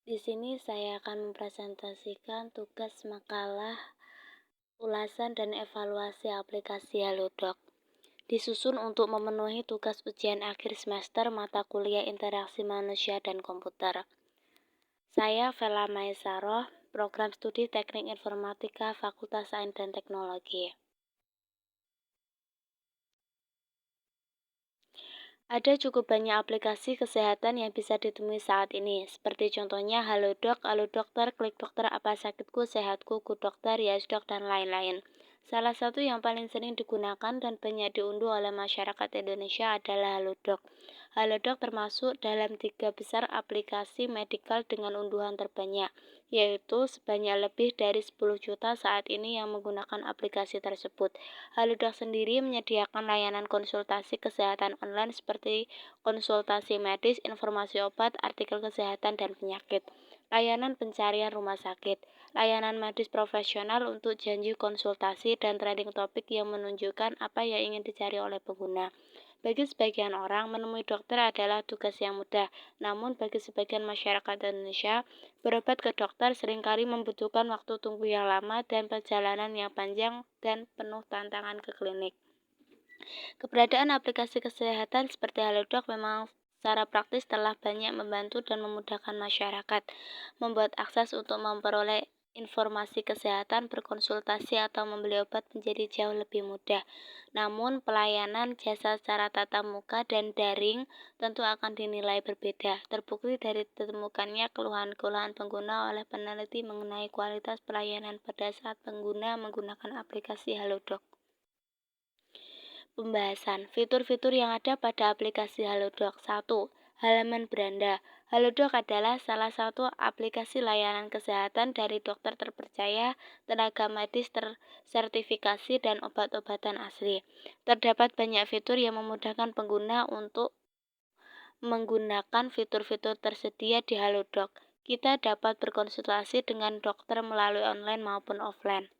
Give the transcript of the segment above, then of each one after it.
Di sini saya akan mempresentasikan tugas makalah, ulasan dan evaluasi aplikasi Halodoc. Disusun untuk memenuhi tugas ujian akhir semester mata kuliah interaksi manusia dan komputer. Saya Vela Maesaroh, Program Studi Teknik Informatika Fakultas Sains dan Teknologi. Ada cukup banyak aplikasi kesehatan yang bisa ditemui saat ini, seperti contohnya Halodoc, Alodokter, Klik Dokter, Apa Sakitku, Sehatku, Ku Dokter, Yasdoc, dan lain-lain. Salah satu yang paling sering digunakan dan banyak diunduh oleh masyarakat Indonesia adalah Halodoc. Halodoc termasuk dalam 3 besar aplikasi medikal dengan unduhan terbanyak, yaitu sebanyak lebih dari 10 juta saat ini yang menggunakan aplikasi tersebut. Halodoc sendiri menyediakan layanan konsultasi kesehatan online seperti konsultasi medis, informasi obat, artikel kesehatan dan penyakit, layanan pencarian rumah sakit, layanan medis profesional untuk janji konsultasi dan trending topik yang menunjukkan apa yang ingin dicari oleh pengguna. Bagi sebagian orang, menemui dokter adalah tugas yang mudah, namun bagi sebagian masyarakat Indonesia, berobat ke dokter seringkali membutuhkan waktu tunggu yang lama dan perjalanan yang panjang dan penuh tantangan ke klinik. Keberadaan aplikasi kesehatan seperti Halodoc memang secara praktis telah banyak membantu dan memudahkan masyarakat, membuat akses untuk memperoleh informasi kesehatan, berkonsultasi, atau membeli obat menjadi jauh lebih mudah. Namun, pelayanan jasa secara tatap muka dan daring tentu akan dinilai berbeda. Terbukti dari ditemukannya keluhan-keluhan pengguna oleh peneliti mengenai kualitas pelayanan pada saat pengguna menggunakan aplikasi Halodoc. Pembahasan fitur-fitur yang ada pada aplikasi Halodoc. 1. Halaman beranda. Halodoc adalah salah satu aplikasi layanan kesehatan dari dokter terpercaya, tenaga medis tersertifikasi, dan obat-obatan asli. Terdapat banyak fitur yang memudahkan pengguna untuk menggunakan fitur-fitur tersedia di Halodoc. Kita dapat berkonsultasi dengan dokter melalui online maupun offline.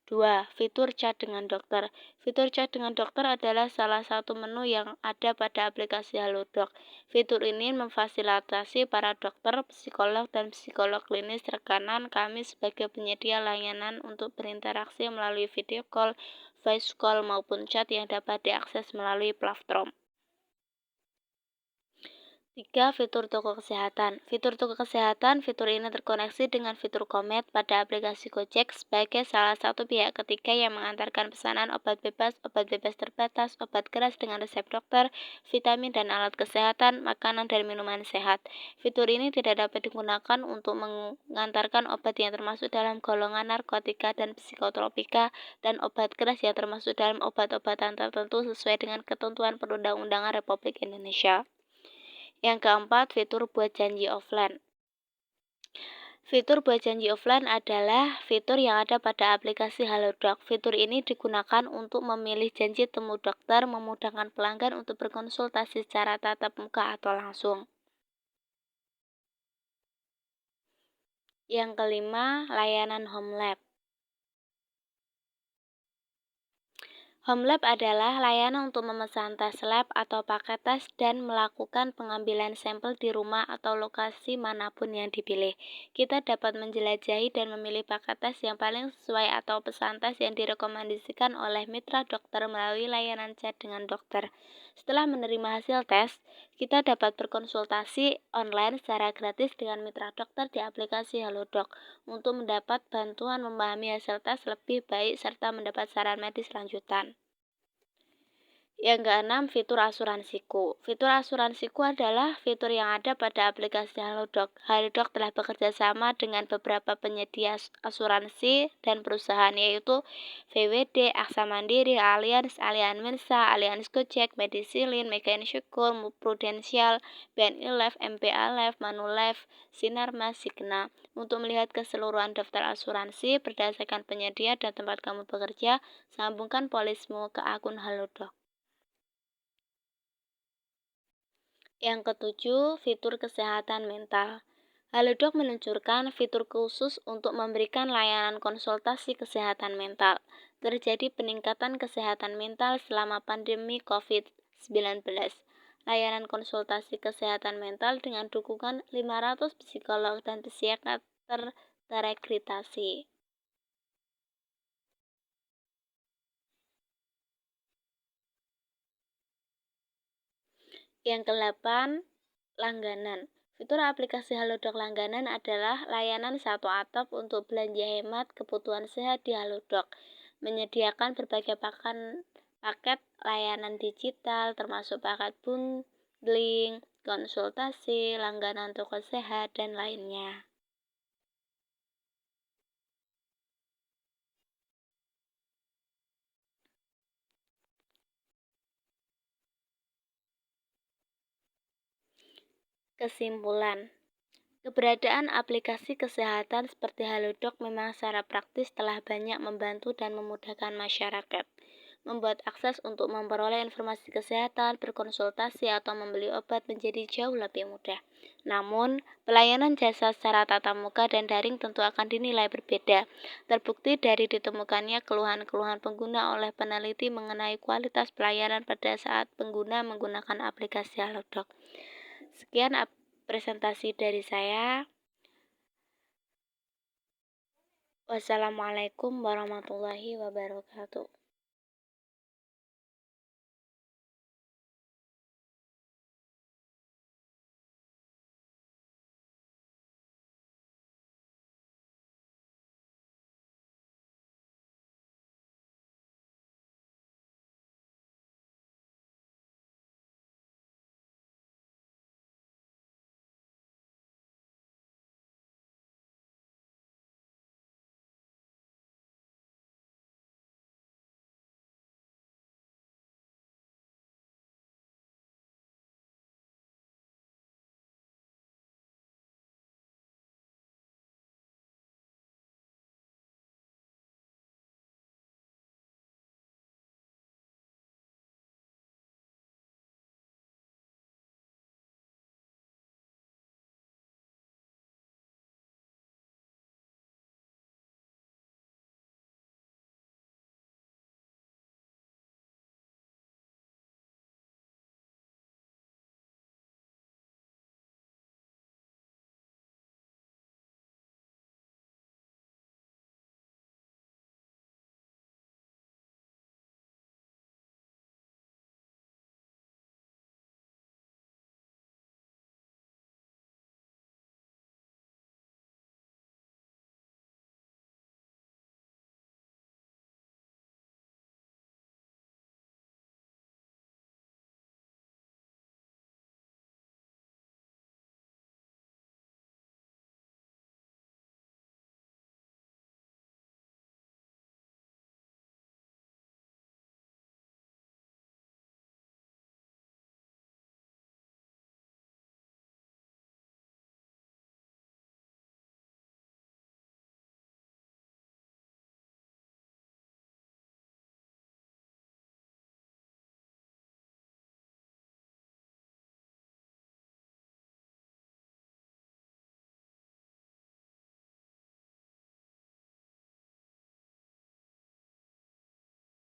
2. Fitur chat dengan dokter. Fitur chat dengan dokter adalah salah satu menu yang ada pada aplikasi Halodoc. Fitur ini memfasilitasi para dokter, psikolog, dan psikolog klinis rekanan kami sebagai penyedia layanan untuk berinteraksi melalui video call, voice call, maupun chat yang dapat diakses melalui platform. 3. Fitur toko kesehatan. Fitur toko kesehatan, fitur ini terkoneksi dengan fitur Komet pada aplikasi Gojek sebagai salah satu pihak ketiga yang mengantarkan pesanan obat bebas terbatas, obat keras dengan resep dokter, vitamin dan alat kesehatan, makanan dan minuman sehat. Fitur ini tidak dapat digunakan untuk mengantarkan obat yang termasuk dalam golongan narkotika dan psikotropika dan obat keras yang termasuk dalam obat-obatan tertentu sesuai dengan ketentuan Perundang-undangan Republik Indonesia. Yang keempat, fitur buat janji offline. Fitur buat janji offline adalah fitur yang ada pada aplikasi Halodoc. Fitur ini digunakan untuk memilih janji temu dokter, memudahkan pelanggan untuk berkonsultasi secara tatap muka atau langsung. Yang kelima, layanan Home Lab. Home Lab adalah layanan untuk memesan tes lab atau paket tes dan melakukan pengambilan sampel di rumah atau lokasi manapun yang dipilih. Kita dapat menjelajahi dan memilih paket tes yang paling sesuai atau pesan tes yang direkomendasikan oleh mitra dokter melalui layanan chat dengan dokter. Setelah menerima hasil tes, kita dapat berkonsultasi online secara gratis dengan mitra dokter di aplikasi Halodoc untuk mendapat bantuan memahami hasil tes lebih baik serta mendapat saran medis lanjutan. Yang keenam, fitur asuransiku. Fitur asuransiku adalah fitur yang ada pada aplikasi Halodoc. Halodoc telah bekerja sama dengan beberapa penyedia asuransi dan perusahaan yaitu VWD, Aksa Mandiri, Allianz, Allianz Mensa, Allianz Gojek, Medisilin, Mega Insure, Prudential, BNI Life, MPA Life, Manulife, Sinarmas, Signa. Untuk melihat keseluruhan daftar asuransi berdasarkan penyedia dan tempat kamu bekerja, sambungkan polismu ke akun Halodoc. Yang ketujuh, fitur kesehatan mental. Halodoc meluncurkan fitur khusus untuk memberikan layanan konsultasi kesehatan mental. Terjadi peningkatan kesehatan mental selama pandemi COVID-19. layanan konsultasi kesehatan mental dengan dukungan 500 psikolog dan psikiater terakreditasi. Yang ke-8, langganan. Fitur aplikasi Halodoc langganan adalah layanan satu atap untuk belanja hemat kebutuhan sehat di Halodoc, menyediakan berbagai paket layanan digital termasuk paket bundling, konsultasi, langganan toko sehat, dan lainnya. Kesimpulan, keberadaan aplikasi kesehatan seperti Halodoc memang secara praktis telah banyak membantu dan memudahkan masyarakat, membuat akses untuk memperoleh informasi kesehatan, berkonsultasi, atau membeli obat menjadi jauh lebih mudah. Namun, pelayanan jasa secara tatap muka dan daring tentu akan dinilai berbeda. Terbukti dari ditemukannya keluhan-keluhan pengguna oleh peneliti mengenai kualitas pelayanan pada saat pengguna menggunakan aplikasi Halodoc. Sekian presentasi dari saya. Wassalamualaikum warahmatullahi wabarakatuh.